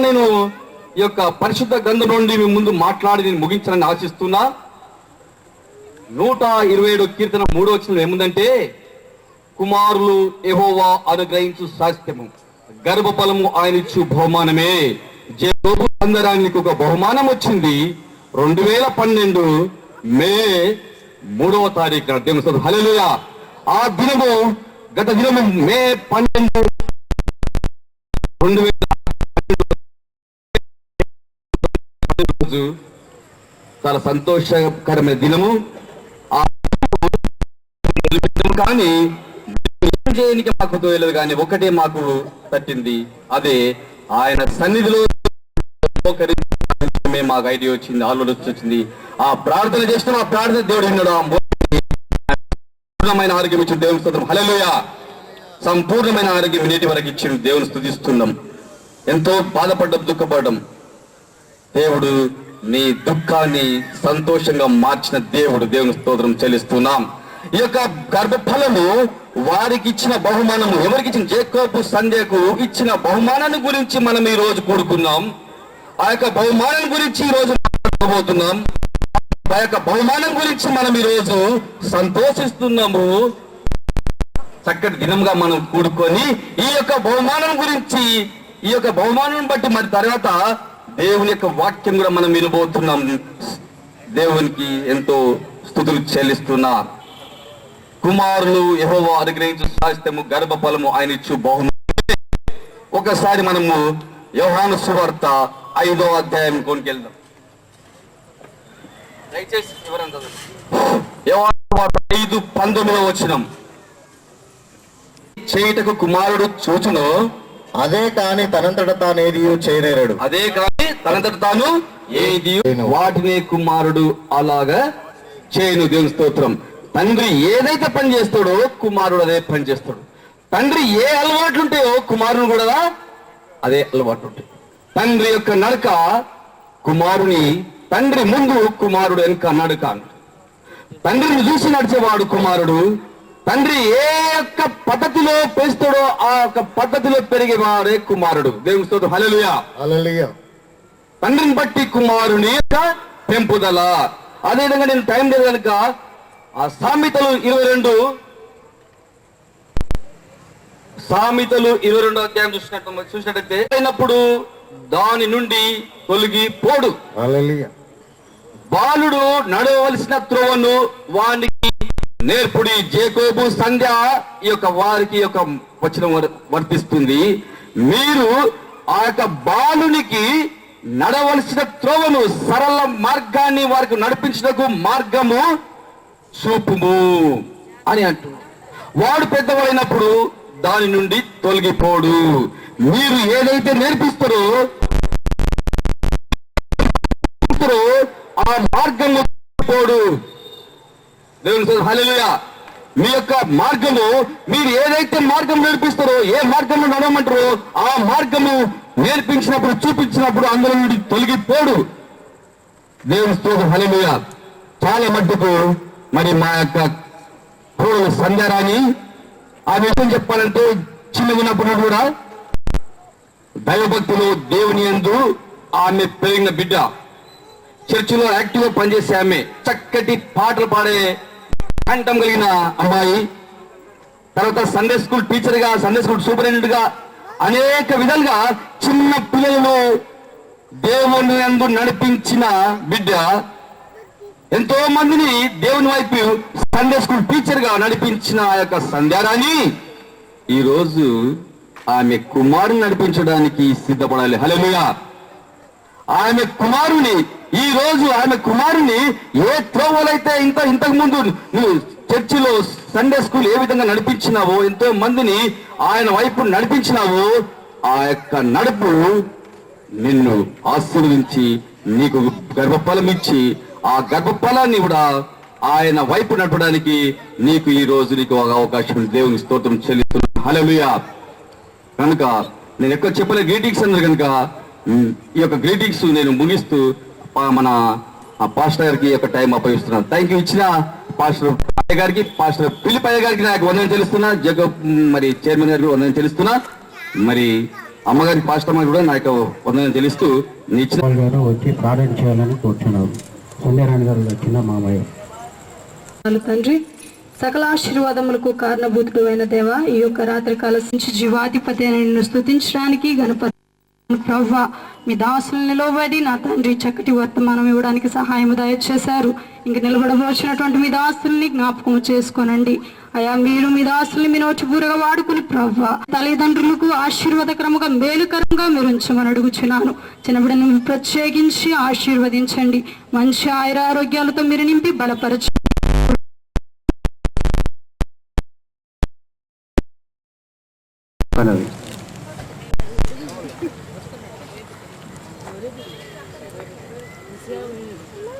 నేను ఈ యొక్క పరిశుద్ధ గ్రంథం నుండి మీ ముందు మాట్లాడి నేను ముగించాలని ఆశిస్తున్నా. 127 కీర్తన 3వ వచనం ఏముందంటే, కుమారులు యెహోవా అనుగ్రహించు స్వాస్థ్యము, గర్భఫలము ఆయన ఇచ్చు బహుమానమే. జేకోబు సందరానికి ఒక బహుమానం వచ్చింది 2012 మే 3వ తారీఖున. దేవుని స్తోత్రం, హల్లెలూయా. ఆ దినము గత దినము మే 12 2012 చాలా సంతోషకరమైన దినము. కానీ చేయడానికి మాకు తోయలేదు, కానీ ఒకటే మాకు తట్టింది, అదే ఆయన సన్నిధిలో మాకు ఐడియా వచ్చింది, ఆలోచన వచ్చింది. ఆ ప్రార్థన చేసిన ఆ ప్రార్థన దేవుడు విన్నాడు. సంపూర్ణమైన ఆరోగ్యం ఇచ్చిన దేవుని స్తోత్రం, హల్లెలూయా. సంపూర్ణమైన ఆరోగ్యం నేటి వరకు ఇచ్చిన దేవుని స్తుతిస్తున్నాం. ఎంతో బాధపడ్డం, దుఃఖపడడం, దేవుడు నీ దుఃఖాన్ని సంతోషంగా మార్చిన దేవుడు, దేవుని స్తోత్రం చెల్లిస్తున్నాం. ఈ యొక్క గర్భఫలము వారికి ఇచ్చిన బహుమానము, ఎవరికి ఇచ్చిన? జేకోబు సంధ్యకు ఇచ్చిన బహుమానాన్ని గురించి మనం ఈ రోజు కూడుకున్నాం. ఆ యొక్క బహుమానం గురించి ఈ రోజు మాట్లాడబోతున్నాం. ఆ యొక్క బహుమానం గురించి మనం ఈ రోజు సంతోషిస్తున్నాము. చక్కటి దినంగా మనం కూడుకొని ఈ యొక్క బహుమానం గురించి, ఈ యొక్క బహుమానం బట్టి మరి తర్వాత దేవుని యొక్క వాక్యం కూడా మనం వినబోతున్నాం. దేవునికి ఎంతో స్తుతులు చెల్లిస్తున్నా. కుమారులు యెహోవా అనుగ్రహించు స్వాస్థ్యము, గర్భఫలము ఆయన ఇచ్చు బహుమానమే. ఒకసారి మనము యోహాను సువార్త 5వ అధ్యాయం కొనుకెళ్దాం. దయచేసి యోహాను సువార్త 5:19 వచనం. చేయుటకు కుమారుడు చూచును, అదే కాని తనంతట తాను ఏది చేయలేడు. అదే కాని తనంతట తాను ఏది వాటినే కుమారుడు అలాగా చేయను. దేవుని స్తోత్రం. తండ్రి ఏదైతే పని చేస్తాడో కుమారుడు అదే పని చేస్తాడు. తండ్రి ఏ అలవాట్లు ఉంటాయో కుమారుడు కూడా అదే అలవాట్లు ఉంటాయి. తండ్రి యొక్క నడక కుమారుని, తండ్రి ముందు కుమారుడు వెనుక నడక. తండ్రిని చూసి నడిచేవాడు కుమారుడు. తండ్రి ఏ యొక్క పద్ధతిలో పెంచుతాడో ఆ యొక్క పద్ధతిలో పెరిగేవాడే కుమారుడు. దేవుని స్తోత్రం, హల్లెలూయా. హల్లెలూయా. తండ్రిని బట్టి కుమారుని యొక్క పెంపుదల. అదేవిధంగా నేను టైం లేదు కనుక ఆ సామెతలు 22 అధ్యాయం చూసినట్టయితే, అయినప్పుడు దాని నుండి తొలగిపోడు. హల్లెలూయా. బాలుడు నడవలసిన త్రోవను వానికి నేర్పుడి. జేకోబు సంధ్య ఈ యొక్క వారికి యొక్క వచనం వర్తిస్తుంది. మీరు ఆ యొక్క బాలునికి నడవలసిన త్రోవను, సరళ మార్గాన్ని వారికి నడిపించటకు మార్గము చూపుము అని అంటున్నాడు. వాడు పెద్దవాడైనప్పుడు దాని నుండి తొలగిపోడు. మీరు ఏదైతే నేర్పిస్తారో ఆ మార్గము పోడు. దేవుని హల్లెలూయా. మీ యొక్క మార్గము, మీరు ఏదైతే మార్గం నేర్పిస్తారో, ఏ మార్గంలో నడవమంటారో ఆ మార్గము నేర్పించినప్పుడు, చూపించినప్పుడు అందులో నుండి తొలగిపోడు. దేవుని స్తోత్రం, హల్లెలూయా. చాలా మట్టుకు మరి మా యొక్క సంధ్యారాణి ఆ విషయం చెప్పాలంటే, చిన్నగున్నప్పుడు కూడా దైవభక్తులు, దేవుని యందు ఆమె పెరిగిన బిడ్డ, చర్చిలో యాక్టివ్ గా పనిచేసే ఆమె, చక్కటి పాటలు పాడే కంఠం కలిగిన అమ్మాయి. తర్వాత సండే స్కూల్ టీచర్ గా, సండే స్కూల్ సూపరింటెండెంట్ గా అనేక విధాలుగా చిన్న పిల్లలను దేవుని యందు నడిపించిన బిడ్డ. ఎంతో మందిని దేవుని వైపు సండే స్కూల్ టీచర్ గా నడిపించిన ఆ యొక్క సంధ్యారాణి ఈ రోజు ఆమె కుమారుని నడిపించడానికి సిద్ధపడాలి. హల్లెలూయా. ఆమె కుమారుని ఈ రోజు ఆమె కుమారుని ఏ త్రోవలైతే ఇంతకు ముందు నువ్వు చర్చిలో సండే స్కూల్ ఏ విధంగా నడిపించినావో, ఎంతో మందిని ఆయన వైపు నడిపించినావో, ఆ యొక్క నడుపు నిన్ను ఆశీర్వదించి నీకు గర్భఫలం ఇచ్చి ఆ గర్భఫలాన్ని కూడా ఆయన వైపు నడపడానికి నీకు ఈ రోజు నీకు అవకాశం. దేవుని స్తోత్రం చెల్లిస్తున్నాను. హల్లెలూయా. కనుక నేను ఎక్కువ చెప్పలే గ్రీటింగ్స్ అన్నారు కనుక ఈ యొక్క గ్రీటింగ్స్ నేను ముగిస్తూ మన పాస్టర్ గారికి యొక్క టైం అప్పగిస్తున్నాను. Thank you. ఇచ్చిన పాస్టర్ అయ్య గారికి, పాస్టర్ పిలిపయ్య గారికి నాకు వందనం తెలుస్తున్నా, జగ మరి చైర్మన్ గారికి వందనం తెలుస్తున్నా. మరి అమ్మగారి పాస్టమ్మ కూడా నా యొక్క వందనం తెలుస్తూ నిచ్చిన గోపాల్ గారు వచ్చి ప్రార్థన చేయాలని కూర్చున్నారు. సంధ్యారాణి గారు వచ్చిన మామయ్య. తండ్రి, సకల ఆశీర్వాదములకు కారణభూతుడు అయిన దేవ, ఈ యొక్క రాత్రి కాల నుంచి జీవాధిపతి నిన్ను స్తుతించడానికి గణపతి ప్రవ్వా, మీ దాసులు నిలవబడి నా తండ్రి చక్కటి వర్తమానం ఇవ్వడానికి సహాయం దయచేశారు. ఇంక నిలబడవలసినటువంటి మీ దాసుల్ని జ్ఞాపకం చేసుకోనండి అయా. మీరు మీ దాసుల్ని మీ నోటి బూరగా వాడుకుని ప్రవ్వా, తల్లిదండ్రులకు ఆశీర్వాదకరముగా మేలుకరంగా మీరు ఉంచమని అడుగుచున్నాను. చిన్నబిడ్డను ప్రత్యేకించి ఆశీర్వదించండి. మంచి ఆయురారోగ్యాలతో మీరు నింపి బలపరచు.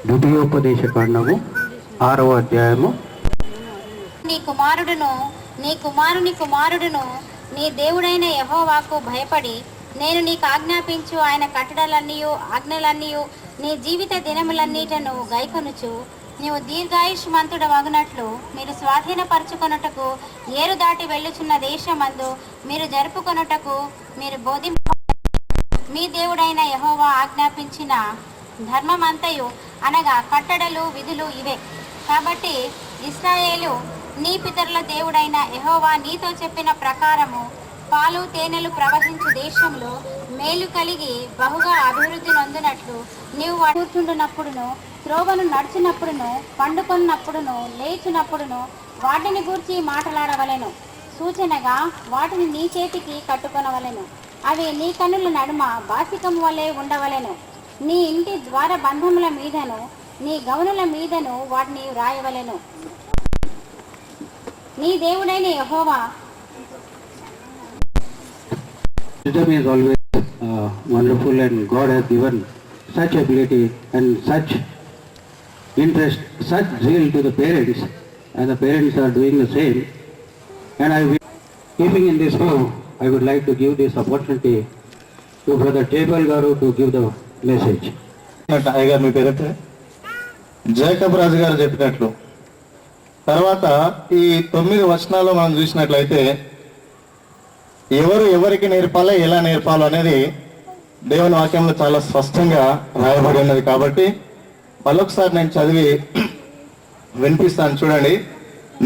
ద్వితీయోపదేశ కాండము 6వ అధ్యాయము. నీ కుమారుని కుమారుడును నీ దేవుడైన యెహోవాకు భయపడి నేను నీకు ఆజ్ఞాపించు ఆయన కట్టడలన్నీయు ఆజ్ఞలన్నీయు నీ జీవిత దినములన్నిటను గైకొనుచు నీవు దీర్ఘాయుష్మంతుడవగునట్లు మీరు స్వాధీనపరచుకొనుటకు ఏరు దాటి వెళ్ళుచున్న దేశమందు మీరు జరుపుకొనుటకు మీరు మీ దేవుడైన యెహోవా ఆజ్ఞాపించిన ధర్మమంతయు అనగా కట్టడలు విధులు ఇవే. కాబట్టి ఇశ్రాయేలు నీ పితరుల దేవుడైన యెహోవా నీతో చెప్పిన ప్రకారము పాలు తేనెలు ప్రవహించు దేశంలో మేలు కలిగి బహుగా అభివృద్ధి నొందినట్లు నీవు కూర్చుండునప్పుడును, త్రోవను నడిచినప్పుడును, పండుకొన్నప్పుడును, లేచినప్పుడును వాటిని గూర్చి మాట్లాడవలెను. సూచనగా వాటిని నీ చేతికి కట్టుకొనవలెను. అవి నీ కన్నుల నడుమ బాసికము వలె ఉండవలెను. నీ ఇంటి ద్వార బంధముల మీదను నీ గౌనుల మీదను వాటిని వ్రాయవలెను. నీ దేవుడైన యెహోవా Wisdom is always wonderful, and God has given such ability and such interest, such zeal to the parents, and the parents are doing the same. And keeping in this view, I would like to give this opportunity to Brother Tebal Garu to give the message. అయ్యగారు మీ పేరైతే Jacob రాజు గారు చెప్పినట్లు తర్వాత ఈ 9 వచనాలు మనం చూసినట్లయితే ఎవరు ఎవరికి నేర్పాలో ఎలా నేర్పాలో అనేది దేవుని వాక్యంలో చాలా స్పష్టంగా రాయబడి ఉన్నది. కాబట్టి మరొకసారి నేను చదివి వినిపిస్తాను, చూడండి.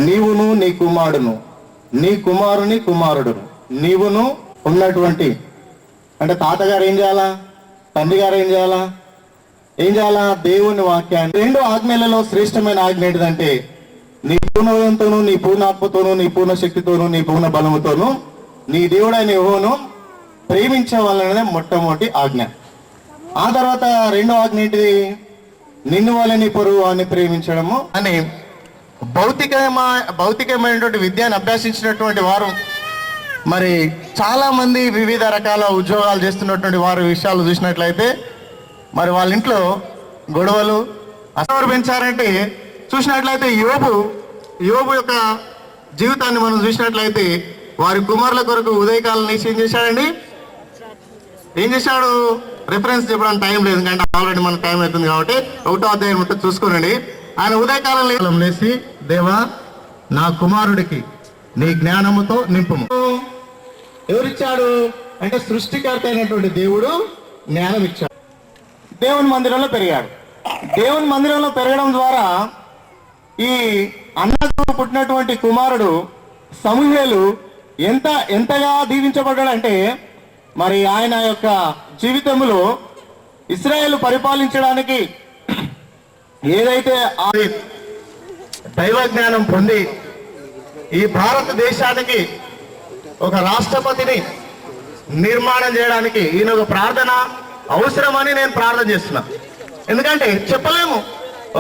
నీవును నీ కుమారుడును నీ కుమారుని కుమారుడును నీవును ఉన్నటువంటి అంటే తాతగారు ఏం చేయాలా, తండ్రి గారు ఏం చేయాలా, దేవుని వాక్యాన్ని 2 ఆజ్ఞలలో శ్రేష్టమైన ఆజ్ఞ ఏంటిదంటే నీ పూర్ణ హృదయంతోనూ, నీ పూర్ణ ఆత్మతోనూ, నీ పూర్ణ శక్తితోనూ, నీ పూర్ణ బలముతోనూ నీ దేవుడైన యెహోవాను ప్రేమించవాలనేది మొట్టమొదటి ఆజ్ఞ. ఆ తర్వాత 2వ ఆజ్ఞ ఏంటిది, నిన్ను వల్ల నీ పొరుగు వారిని ప్రేమించడము అని. భౌతికమైనటువంటి విద్యను అభ్యసించినటువంటి వారు మరి చాలా మంది వివిధ రకాల ఉద్యోగాలు చేస్తున్నటువంటి వారి విషయాలు చూసినట్లయితే మరి వాళ్ళ ఇంట్లో గొడవలు అసలు పెంచారంటే చూసినట్లయితే యోబు యొక్క జీవితాన్ని మనం చూసినట్లయితే వారి కుమారుల కొరకు ఉదయకాలం లేచి ఏం చేశాడు రిఫరెన్స్ చెప్పడానికి టైం లేదు, ఎందుకంటే ఆల్రెడీ మన టైం అవుతుంది కాబట్టి 1వ అధ్యాయం మొత్తం చూసుకోనండి. ఆయన ఉదయకాలం లేచి దేవా నా కుమారుడికి నీ జ్ఞానముతో నింపుము. ఎవరిచ్చాడు అంటే సృష్టికర్త అయినటువంటి దేవుడు జ్ఞానం ఇచ్చాడు. దేవుని మందిరంలో పెరిగాడు. దేవుని మందిరంలో పెరగడం ద్వారా ఈ అన్నకు పుట్టినటువంటి కుమారుడు సమూయేలు ఎంతగా దీవించబడ్డాడంటే మరి ఆయన యొక్క జీవితంలో ఇశ్రాయేలు పరిపాలించడానికి ఏదైతే దైవ జ్ఞానం పొంది ఈ భారతదేశానికి ఒక రాష్ట్రపతిని నిర్మాణం చేయడానికి ఈయన ఒక ప్రార్థన అవసరమని నేను ప్రార్థన చేస్తున్నా. ఎందుకంటే చెప్పలేము,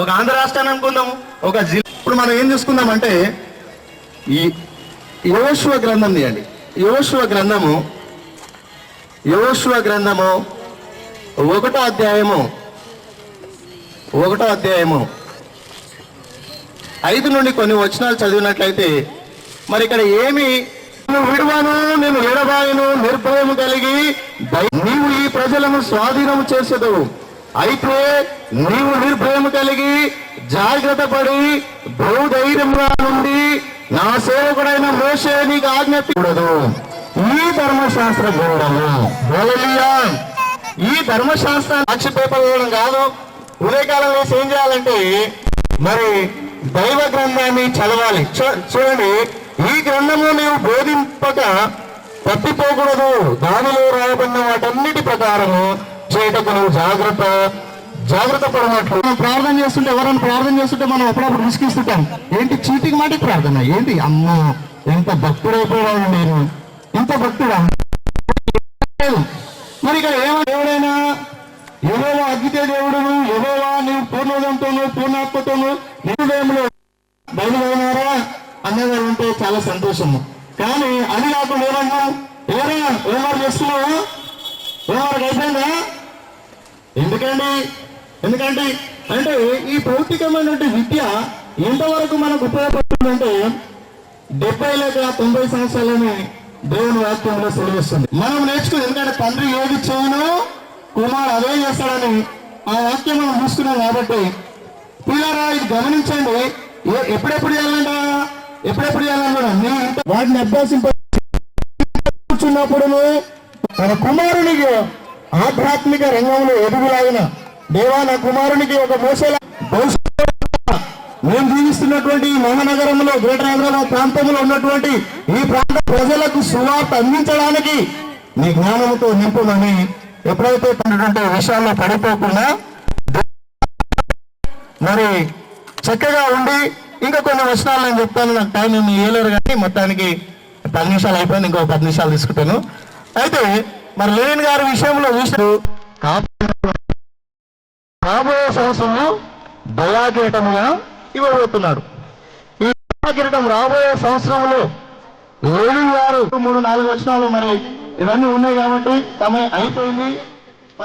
ఒక ఆంధ్ర రాష్ట్రాన్ని అనుకుందాము, ఒక జిల్లా. ఇప్పుడు మనం ఏం చూసుకుందామంటే ఈ యెహోషువ గ్రంథం తీయండి. యెహోషువ గ్రంథము 1వ అధ్యాయము 5 నుండి కొన్ని వచనాలు చదివినట్లయితే మరి ఇక్కడ ఏమి విడువను నేను ఎడబాయను నిర్భయము కలిగి నీవు ఈ ప్రజలను స్వాధీనము చేసేదవు. అయితే నీవు నిర్భయము కలిగి జాగ్రత్త పడి బహుధైర్యంగా నుండి నా సేవకుడైన మోషే నీకు ఆజ్ఞాపించకూడదు. ఈ ధర్మశాస్త్ర గ్రంథము. హల్లెలూయా. ఈ ధర్మశాస్త్ర సాక్షి పేపర్ ఇవ్వడం కాదు. ఉదయకాలం వేసి ఏం చేయాలంటే మరి దైవ గ్రంథాన్ని చదవాలి. చూడండి, ఈ గ్రంథము నీవు బోధింపక తప్పిపోకూడదు. దానిలో రాయబడిన వాటన్నిటి ప్రకారము చేయటకు నువ్వు జాగ్రత్త పడినట్లు. మనం ప్రార్థన చేస్తుంటే, ఎవరైనా ప్రార్థన చేస్తుంటే మనం అప్పుడప్పుడు విసిగిస్తుంటాం. ఏంటి చీటికి మాటికి ప్రార్థన, ఏంటి అమ్మో ఎంత భక్తుడైపోయాను నేను, ఎంత భక్తుడా. మరి ఇక్కడ దేవుడైనా యెహోవా అద్వితీయ దేవుడును, యెహోవా నీవు పూర్ణోదంతోను పూర్ణాత్మతోను నిర్ణయంలో బయలుదేరినారా అన్నది ఉంటే చాలా సంతోషము. కానీ అది కాకుండా ఏమన్నా ఎవరైనా హోంవర్క్ చేస్తున్నావు, హోంవర్క్ అయిపోయిందా? ఎందుకంటే అంటే ఈ భౌతికమైనటువంటి విద్య ఎంతవరకు మనకు ఉపయోగపడుతుందంటే 70 లేక 90 సంవత్సరాలని దేవుని వాక్యంలో సెలవిస్తుంది. మనం నేర్చుకుని, ఎందుకంటే తండ్రి ఏది చేయను కుమారుడు అదే చేస్తాడని ఆ వాక్యం మనం చూస్తున్నాం. కాబట్టి పిల్లరా ఇది గమనించండి. ఎప్పుడెప్పుడు చేయాలంట వాటిని అభ్యాసించున్నప్పుడు తన కుమారునికి ఆధ్యాత్మిక రంగంలో ఎదుగులాగిన దేవా, నా కుమారునికి ఒక మోసేలా మేము జీవిస్తున్నటువంటి ఈ మహానగరంలో, గ్రేటర్ హైదరాబాద్ ప్రాంతంలో ఉన్నటువంటి ఈ ప్రాంత ప్రజలకు సువార్త అందించడానికి నీ జ్ఞానంతో నింపుమని ఎప్పుడైతే తనటువంటి విషయాల్లో పడిపోకుండా మరి చక్కగా ఉండి, ఇంకా కొన్ని వచనాలు నేను చెప్తాను, నాకు టైం ఏమి ఇవ్వలేరు కానీ మొత్తానికి 10 నిమిషాలు అయిపోయింది, ఇంకో 10 నిమిషాలు తీసుకుంటాను. అయితే మరి లెనిన్ గారి విషయంలో చూసారు, రాబోయే సంవత్సరంలో దయాకిరీటముగా ఇవ్వబోతున్నాడు. ఈ దయాకిరీటం రాబోయే సంవత్సరంలో లెనిన్ గారు 3-4 వచనాలు మరి ఇవన్నీ ఉన్నాయి కాబట్టి సమయం అయిపోయింది.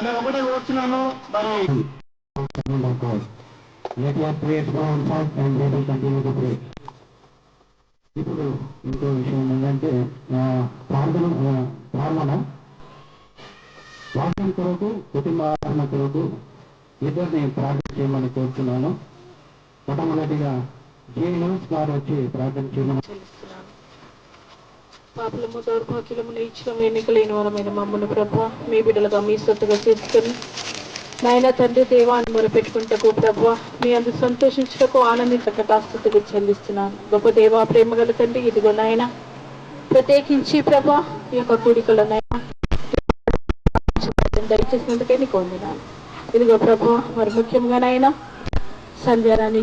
నేను ఒకటే కూర్చున్నాను. మరి ఇప్పుడు ఇంకో విషయం ఏంటంటే ప్రార్థన వాక్యం కొరకు, కుటుంబ ఆదరణ కొరకు ఇద్దరిని ప్రార్థన చేయమని కోరుతున్నాను. మొట్టమొదటిగా జేఎన్ఎస్ గారు వచ్చి ప్రార్థన చేయమని చెల్లిస్తున్నాను. పాపలము దౌర్భాగ్యములు ఇచ్చిన ఎన్నికలేని వరమైన మమ్మల్ని ప్రభు మీ బిడ్డలుగా మీ సొత్తుగా చేసుకుని నాయన తండ్రి దేవాన్ని మొరపెట్టుకుంటకు ప్రభు మీ అందు సంతోషించటకు ఆనందించకటాస్తుతిగా చెల్లిస్తున్నాను. గొప్ప దేవా, ప్రేమ గల తండ్రి, ఇదిగో నాయన ప్రత్యేకించి ప్రభు ఈ యొక్క కూడికలో నాయన దయచేసినందుకే నీకు వందనాలు. ఇదిగో ప్రభు మరి ముఖ్యంగా నాయన సంధ్యారాన్ని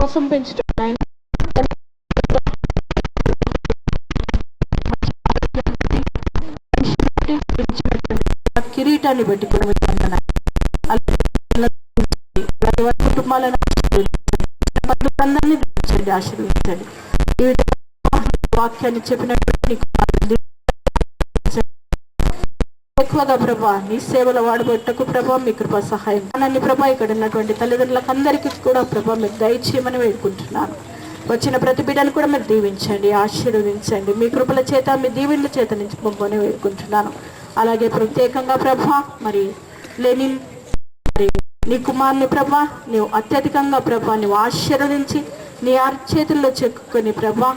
కోసం పెంచడం ఆయన కిరీటాన్ని పెట్టుకుని కుటుంబాలను ఆశీర్వదించండి. ఈ వాక్యాన్ని చెప్పినటువంటి ఎక్కువగా ప్రభా నీ సేవలో వాడబెట్టకు ప్రభా మీ కృపా సహాయం నన్ను ప్రభా ఇక్కడ ఉన్నటువంటి తల్లిదండ్రులకు అందరికీ కూడా ప్రభా మీరు దయచేయమని వేడుకుంటున్నాను. వచ్చిన ప్రతి బిడ్డను కూడా మీరు దీవించండి, ఆశీర్వదించండి. మీ కృపల చేత, మీ దీవెనల చేత నుంచి పంపని వేడుకుంటున్నాను. అలాగే ప్రత్యేకంగా ప్రభా మరి లెనిన్ మరి నీ కుమారుని ప్రభా నీవు అత్యధికంగా ప్రభా నీవు ఆశీర్వదించి నీ చేతుల్లో చెక్కుని ప్రభా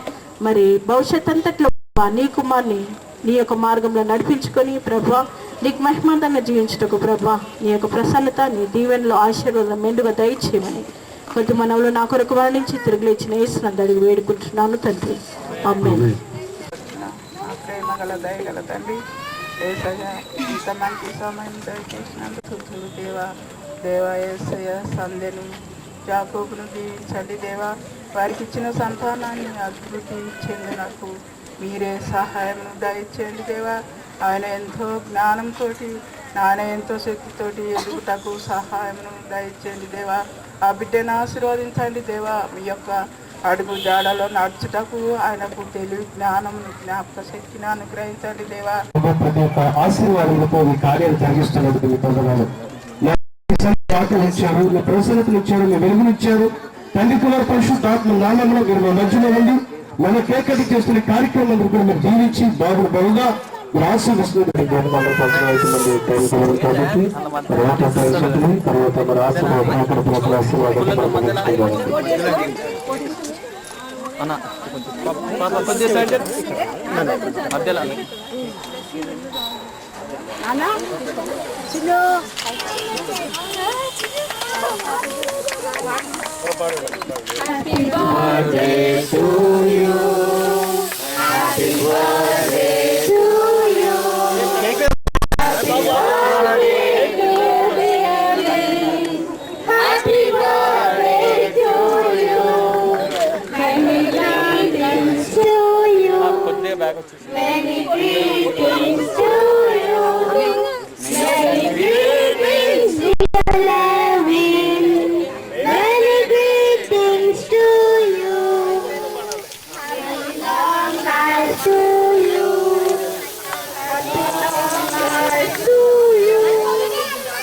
మరి భవిష్యత్ అంతట్లో నీ కుమార్ని నీ యొక్క మార్గంలో నడిపించుకొని ప్రభా నీకు మహిమాంతంగా జీవించటకు ప్రభా నీ యొక్క ప్రసన్నత, నీ దీవెనలో ఆశీర్వాదం మెండుగా దయచేయమని కొద్ది మనవులు నా కొరకు వర్ణించి తిరుగులేచిన యేసునందు అడిగి వేడుకుంటున్నాను తండ్రి. ఆమేన్. ప్రేమగల దయగల తండ్రి, యేసయ్యా ఇంత మంచి సమయం దయచేసినందుకు దేవా యేసయ్య సంధ్యను యాకోబును దీవించండి దేవా. వారికి ఇచ్చిన సంతానాన్ని అభివృద్ధి చెందినకు మీరే సహాయం దయచేయండి దేవా. ఆయన ఎంతో జ్ఞానంతో, నాయన ఎంతో శక్తితోటి ఎదుగుటకు సహాయమును దయచేయండి దేవా. ఆ బిడ్డను ఆశీర్వదించండి దేవా. మీ యొక్క అడుగు జాడలో నడుచుటకు ఆయనకు తెలివి జ్ఞానమును, జ్ఞాపక శక్తిని అనుగ్రహించండి దేవా. ప్రతి ఒక్క ఆశీర్వాదములతో మీ కార్యాలు జరిగిస్తున్నందుకు మీ పొందనాలు. వాక్యం ఇచ్చారు, మీ ప్రసన్నతలు ఇచ్చారు, మీ వెలుగునిచ్చారు, తండ్రి కుమార పరిశుద్ధాత్మ నామంలో మీరు మా మధ్యలో ఉండి మన కేకటి చేస్తున్న కార్యక్రమం కూడా మీరు జీవించి బహుగా మీరు ఆశీర్వస్తున్నారు. పంచడం అయితే మంది టైం కావాలి కాబట్టి తర్వాత పరిస్థితులు తర్వాత మరి Happy birthday to you. Happy birthday to you. Happy birthday to you. Happy birthday to you. Many greetings to you. Many greetings to you. Many greetings, dear Levin. Many greetings to you. Happy long life to you. Happy long life to you.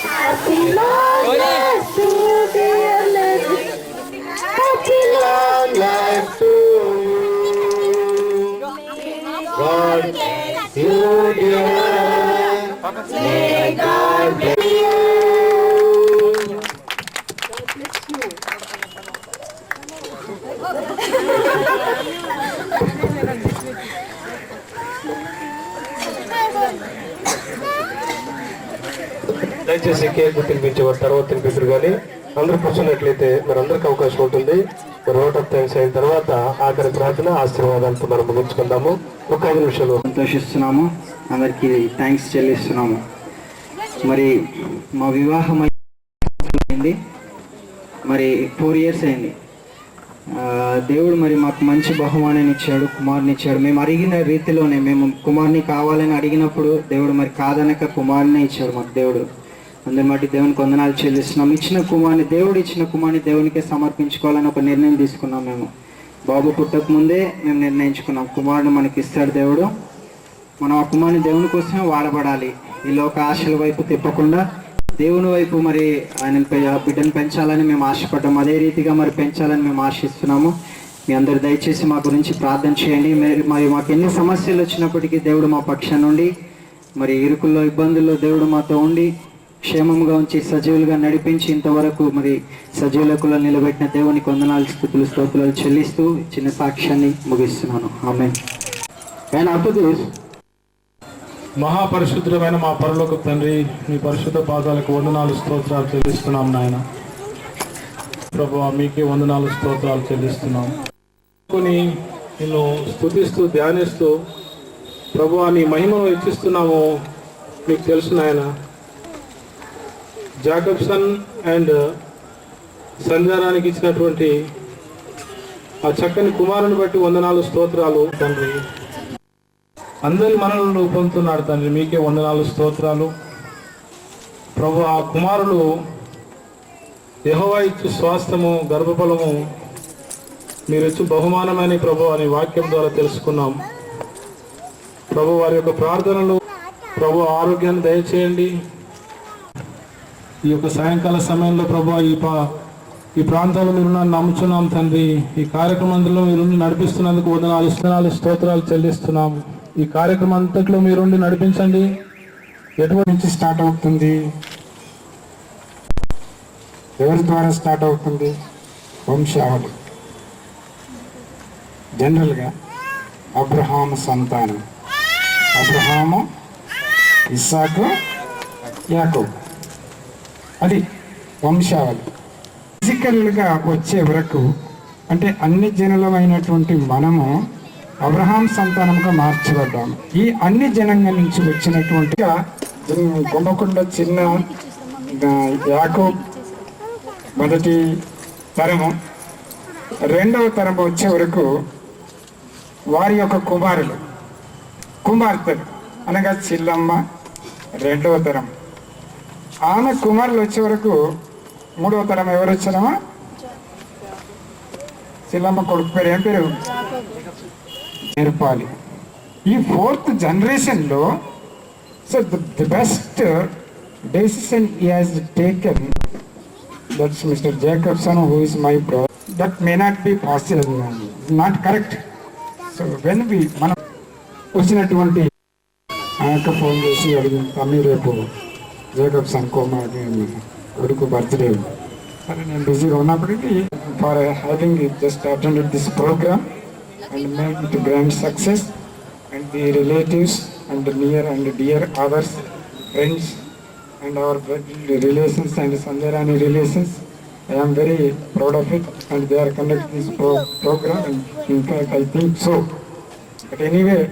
Happy long life to you, dear Levin. Happy long life to you. God bless you, dear. May God bless you. దయచేసి cake తినిపించే తర్వాత తినిపించరు కానీ అందరూ కూర్చున్నట్లయితే మరి అందరికి అవకాశం ఉంటుంది. మరి vote of thanks అయిన తర్వాత ఆఖరి ప్రార్థన ఆశీర్వాదాలతో మనం ముగించుకుందాము. ఒక 5 నిమిషాలు సంతోషిస్తున్నాము, అందరికీ థ్యాంక్స్ చెల్లిస్తున్నాము. మరి మా వివాహం అయింది, మరి 4 years అయింది. దేవుడు మరి మాకు మంచి బహుమానాన్ని ఇచ్చాడు, కుమారుని ఇచ్చాడు. మేము అడిగిన రీతిలోనే, మేము కుమారుని కావాలని అడిగినప్పుడు దేవుడు మరి కాదనక కుమారునే ఇచ్చాడు మాకు దేవుడు. అందరి బట్టి దేవునికి వందనాలు చెల్లిస్తున్నాం. దేవుడు ఇచ్చిన కుమారుని దేవునికే సమర్పించుకోవాలని ఒక నిర్ణయం తీసుకున్నాం. మేము బాబు పుట్టక ముందే మేము నిర్ణయించుకున్నాం, కుమారుడు మనకి ఇస్తాడు దేవుడు, మనం ఆ కుమారుని దేవుని కోసమే వాడబడాలి. ఈ లోక ఆశల వైపు తిప్పకుండా దేవుని వైపు మరి ఆయన బిడ్డను పెంచాలని మేము ఆశపడ్డాం. అదే రీతిగా మరి పెంచాలని మేము ఆశిస్తున్నాము. మీ అందరు దయచేసి మా గురించి ప్రార్థన చేయండి. మరి మాకు ఎన్ని సమస్యలు వచ్చినప్పటికీ దేవుడు మా పక్షాన నుండి, మరి ఇరుకుల్లో ఇబ్బందుల్లో దేవుడు మాతో ఉండి క్షేమంగా ఉంచి సజీవులుగా నడిపించి ఇంతవరకు మరి సజీవులకులో నిలబెట్టిన దేవునికి వందనాలు, స్తుతులు, స్తోత్రాలు చెల్లిస్తూ చిన్న సాక్ష్యాన్ని ముగిస్తున్నాను. ఆమేన్. అండ్ ఆఫ్టర్ దిస్, మహాపరిశుద్ధమైన మా పరలోక తండ్రి, మీ పరిశుద్ధ పాదాలకు వందనాలు స్తోత్రాలు చెల్లిస్తున్నాం నాయన. ప్రభువా, మీకే వందనాలు స్తోత్రాలు చెల్లిస్తున్నాం. నిన్ను స్తుతిస్తూ ధ్యానిస్తూ ప్రభువా నీ మహిమను హెచ్చిస్తున్నాము. మీకు తెలుసు నాయన, జాకబ్సన్ అండ్ సంజారానికి ఇచ్చినటువంటి ఆ చక్కని కుమారుని బట్టి వందనాలు స్తోత్రాలు తండ్రి. అందరి మనలను పొందుతున్నాడు తండ్రి, మీకే వందనాలు స్తోత్రాలు. ప్రభు, ఆ కుమారులు యెహోవా ఇచ్చు స్వాస్థ్యము గర్భఫలము మీరు ఇచ్చు బహుమానమైన ప్రభు అనే వాక్యం ద్వారా తెలుసుకున్నాం. ప్రభు, వారి యొక్క ప్రార్థనలు ప్రభు ఆరోగ్యాన్ని దయచేయండి. ఈ యొక్క సాయంకాల సమయంలో ప్రభు ఈ ప్రాంతంలో మీరు నమ్ముచున్నాం తండ్రి. ఈ కార్యక్రమంలో మీరు నడిపిస్తున్నందుకు వందనాలు స్తోత్రాలు చెల్లిస్తున్నాం. ఈ కార్యక్రమం అంతట్లో మీరుండి నడిపించండి. ఎటువంటి నుంచి స్టార్ట్ అవుతుంది, ఎవరి ద్వారా స్టార్ట్ అవుతుంది? వంశావళి. జనరల్గా అబ్రహాము సంతానం, అబ్రహాము, ఇస్సాకు, యాకోబు, అది వంశావళి. ఫిజికల్గా వచ్చే వరకు అంటే అన్ని జనులమైనటువంటి మనము అబ్రహాం సంతానంగా మార్చబడ్డాము. ఈ అన్ని జనాంగం నుంచి వచ్చినటువంటి గుమ్మకుండ చిన్న యాకోబు మొదటి తరము, రెండవ తరము వచ్చే వరకు వారి యొక్క కుమార్తెలు అనగా చిల్లమ్మ రెండవ తరం. ఆమె కుమారులు వచ్చే వరకు మూడవ తరం ఎవరు వచ్చారమ్మా? చిల్లమ్మ కొడుకు పేరు ఏం పేరు? నేర్పాలి. ఈ 4th జనరేషన్లో so the best decision he has taken, that's Mr. Jacobson, who is my brother. that may not be possible, not correct. So when మనం వచ్చినటువంటి ఆయనకు ఫోన్ చేసి అడిగింది, తమ్మి రేపు జేకబ్స్ అనుకోమాకి కొడుకు బర్త్డే. సరే నేను బిజీగా ఉన్నప్పటికీ for having just attended this program and make it grand success and the relatives and near and dear ours friends and our relations and Sanjarani relations. I am very proud of it, and they are conducting this program, and in fact I think so. But anyway,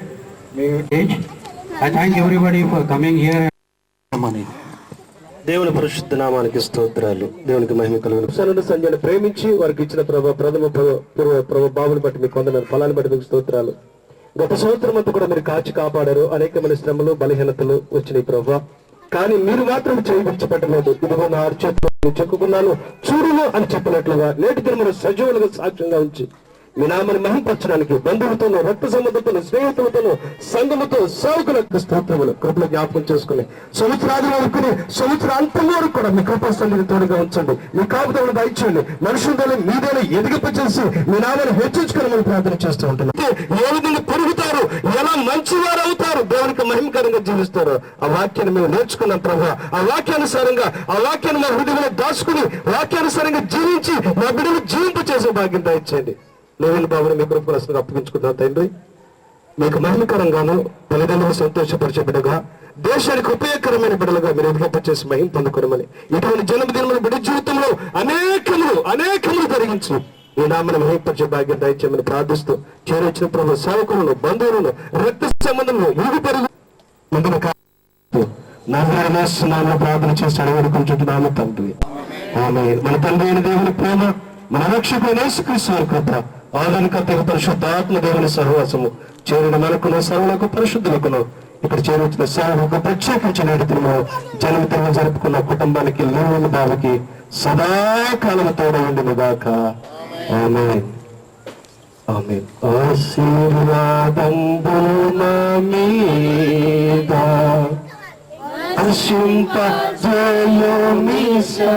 I thank everybody for coming here. దేవుని పరిశుద్ధ నామానికి స్తోత్రాలు. దేవునికి మహిమ కలుగును. సరైన సంజయను ప్రేమించి వారికి ఇచ్చిన ప్రథమ బాబుని బట్టి మీకు వందనాలు, ఫలాన్ని బట్టి మీకు స్తోత్రాలు. గత సంవత్సరం అంతా కూడా మీరు కాచి కాపాడారు. అనేకమైన శ్రమలు బలహీనతలు వచ్చినాయి ప్రభా, కానీ మీరు మాత్రం చేయించబట్టలేదు. ఇదిగో నా అరచేతులు చెక్కుకున్నాను చూడును అని చెప్పినట్లుగా నేటి దినమున సజీవులుగా సాక్ష్యంగా ఉంచి మీ నామని మహింపరచడానికి బంధువులతోనూ రక్త సంబంధంతోనూ స్నేహితులతోనూ సంఘముతో సేవకులకు స్తోత్రములు కృపలో జ్ఞాపకం చేసుకుని సంవత్సరాది వరకు సంవత్సరాంతం వరకు కూడా మీ కృపా సన్నిధిని తోడుగా ఉంచండి. మీ కాపుదలను దయచేయండి. మనుషులని మీదైనా ఎదిగింపచేసి మీ నామని హెచ్చించుకోవాలని ప్రార్థన చేస్తూ ఉంటున్నాను. ఏ విధంగా పెరుగుతారు, ఎలా మంచివారు అవుతారు, దేవునికి మహిమకరంగా జీవిస్తారు. ఆ వాక్యాన్ని మేము నేర్చుకున్నాం ప్రభా. ఆ వాక్యానుసారంగా ఆ వాక్యాన్ని మా హృదయంలో దాచుకుని వాక్యానుసారంగా జీవించి మా బిడ్డలు జీవింపచేసే భాగ్యం దయచేయండి. లోహిని బాబుని మీ కృపను అప్పగించుకుంటాం తండ్రి. మీకు మహిమకరంగాను తల్లిదండ్రులు సంతోషపరిచే బిడ్డగా దేశానికి ఉపయోగకరమైన బిడ్డలుగా మీరు ఎదిగింపచేసి మహిమ పొందుకోవడమని ఇటువంటి జన్మదినముల బిడ్డ జీవితంలో అనేకములు జరిగించు ఈ నామను మహింపరిచే భాగ్యం దయచేయమని ప్రార్థిస్తూ చేరొచ్చిన ప్రభు సేవకులను బంధువులను రక్త సంబంధంలో ఇరుగు పెరుగు ముందుగా ప్రార్థన చేసి అడగడుకుంటున్నాము తండ్రి. ఆమె మన తండ్రి అయిన దేవుని ప్రేమ, మన రక్షకుడు యేసుక్రీస్తు వారి కృప, ఆదరణకర్త పరిశుద్ధాత్మ దేవుని సహవాసము చేరిన మనకును సర్వులకు పరిశుద్ధులకును ఇక్కడ చేరుతున్న సేవకు ప్రత్యేకించిన జన్మదినం జరుపుకున్న కుటుంబానికి లోని బాబుకి సదాకాలం తోడ ఉండిన దాకా ఆమేన్. ఆమేన్. ఆశీర్వాదంబులు నా మీద వర్షింపజేయుమిసా,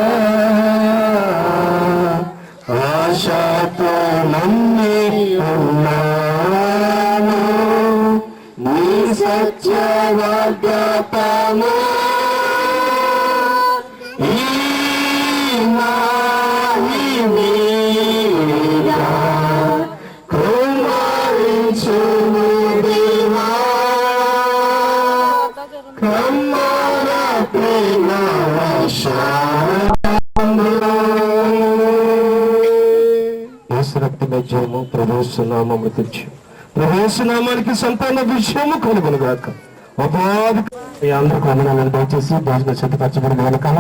ఆశతో నమ్మి ఉన్నాను నీ సత్యవాగ్దానము ఈ మీద కుమారించుము దేవా, కమ్మర ప్రేమ రక్త మధ్యము ప్రవేశనామము తెచ్చు ప్రవేశనామానికి సంతాన విషయము కలుగునుగాక. ఉపాధి అందరూ కొందరు దయచేసి భోజన సిద్ధపరచబడి వెనకాల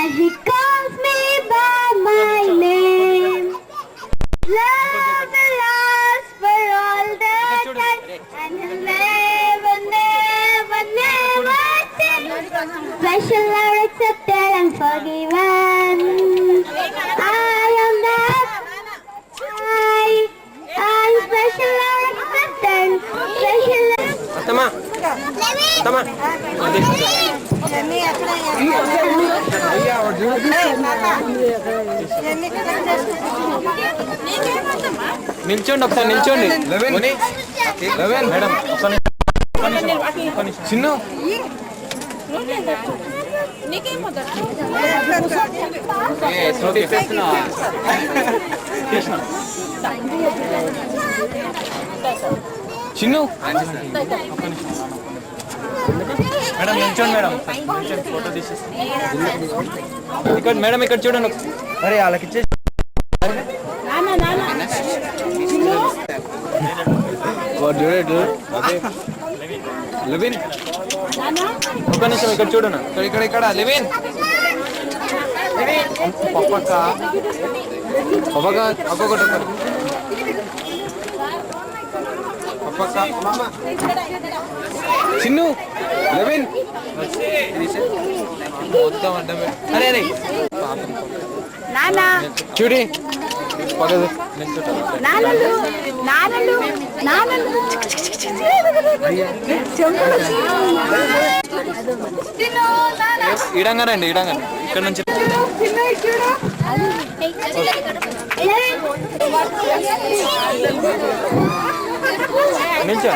as he calls me by my name. Love will last for all the time, and he'll never, never, never change. Special love accepted and forgiven. I am that I special love accepted. Special love. Tama. నిల్చోండి ఒకసారి నిల్చోండి. Madam చిన్న Chinnu madam నిల్చోండి. Madam photo తీసేస్తాను. ఇక్కడ madam ఇక్కడ చూడండి. అరే వాళ్ళకి ఇచ్చే Levin ఒక నిమిషం ఇక్కడ చూడనా, ఇక్కడ లెవిన్ పప్పక్క ఒక్కొక్కటి పప్పక్క చిన్ను లెవిన్ మొత్తం అంటే అరే అరే చూడి ఇడంగానండి ఇడంగానే ఇక్కడ నుంచి నిల్చో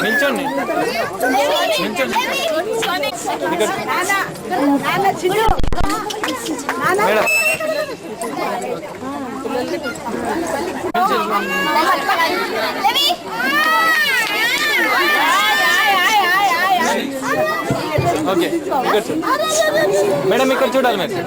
నిల్చోండి నిల్చోండి మేడం ఓకే మేడం ఇక్కడ చూడాలి మేడం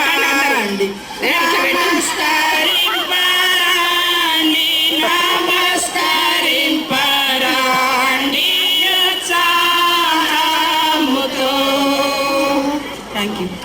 నమస్కరింపరండి థ్యాంక్ యూ.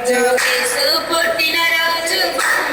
రోజు, యేసు పుట్టిన రోజు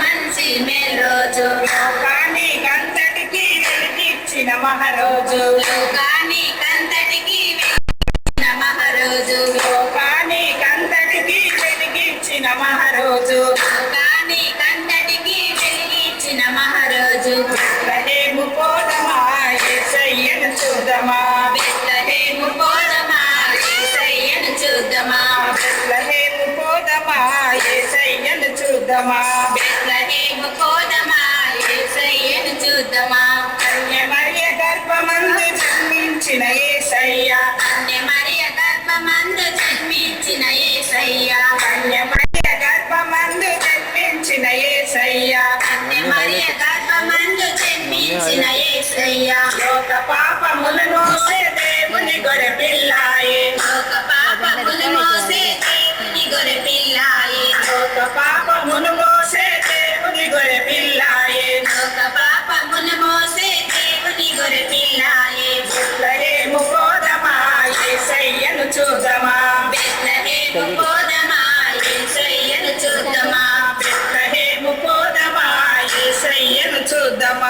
మంచి మేలు రోజు, లోకానికంతటికి వెలుగిచ్చిన మహారోజు, లోకానికంతటికి వెలిగించిన మహారోజు, లోకానికంతటికి వెలిగించిన మహారోజు, లోకానికంతటికి వెలిగించిన మహారోజు. బెత్లెహేము పోదమా యేసయ్యను చూద్దామా, బెత్లెహేము పోదమా యేసయ్యను చూద్దామా, బెత్లెహేము పోదమా యేసయ్యను చూద్దామా, బెత్లెహేము పోదమా యేసయ్యను చూద్దామా. కన్య మరియ గర్భమందు జన్మించిన యేసయ్య, కన్య మరియ గర్భమందు జన్మించిన యేసయ్య, కన్య మరియ గర్భమందు జన్మించిన యేసయ్య, కన్య మరియ గర్భమందు జన్మించిన యేసయ్య. లోక పాపములను మోసే దేవుని గొర్రె పిల్లాయే, లోక పాపములను మోసే దేవుని గొర్రె పిల్లాయే, లోక పాపమును మోసే దేవుని గొర్రె పిల్లాయే, లోక పాపమును మోసే దేవుని గొర్రె పిల్లాయే. బెత్లెహేము పోదమా యేసయ్యను చూద్దామా, బెత్లెహేము పోదమా యేసయ్యను చూద్దామా, బెత్లెహేము పోదమా యేసయ్యను చూద్దామా.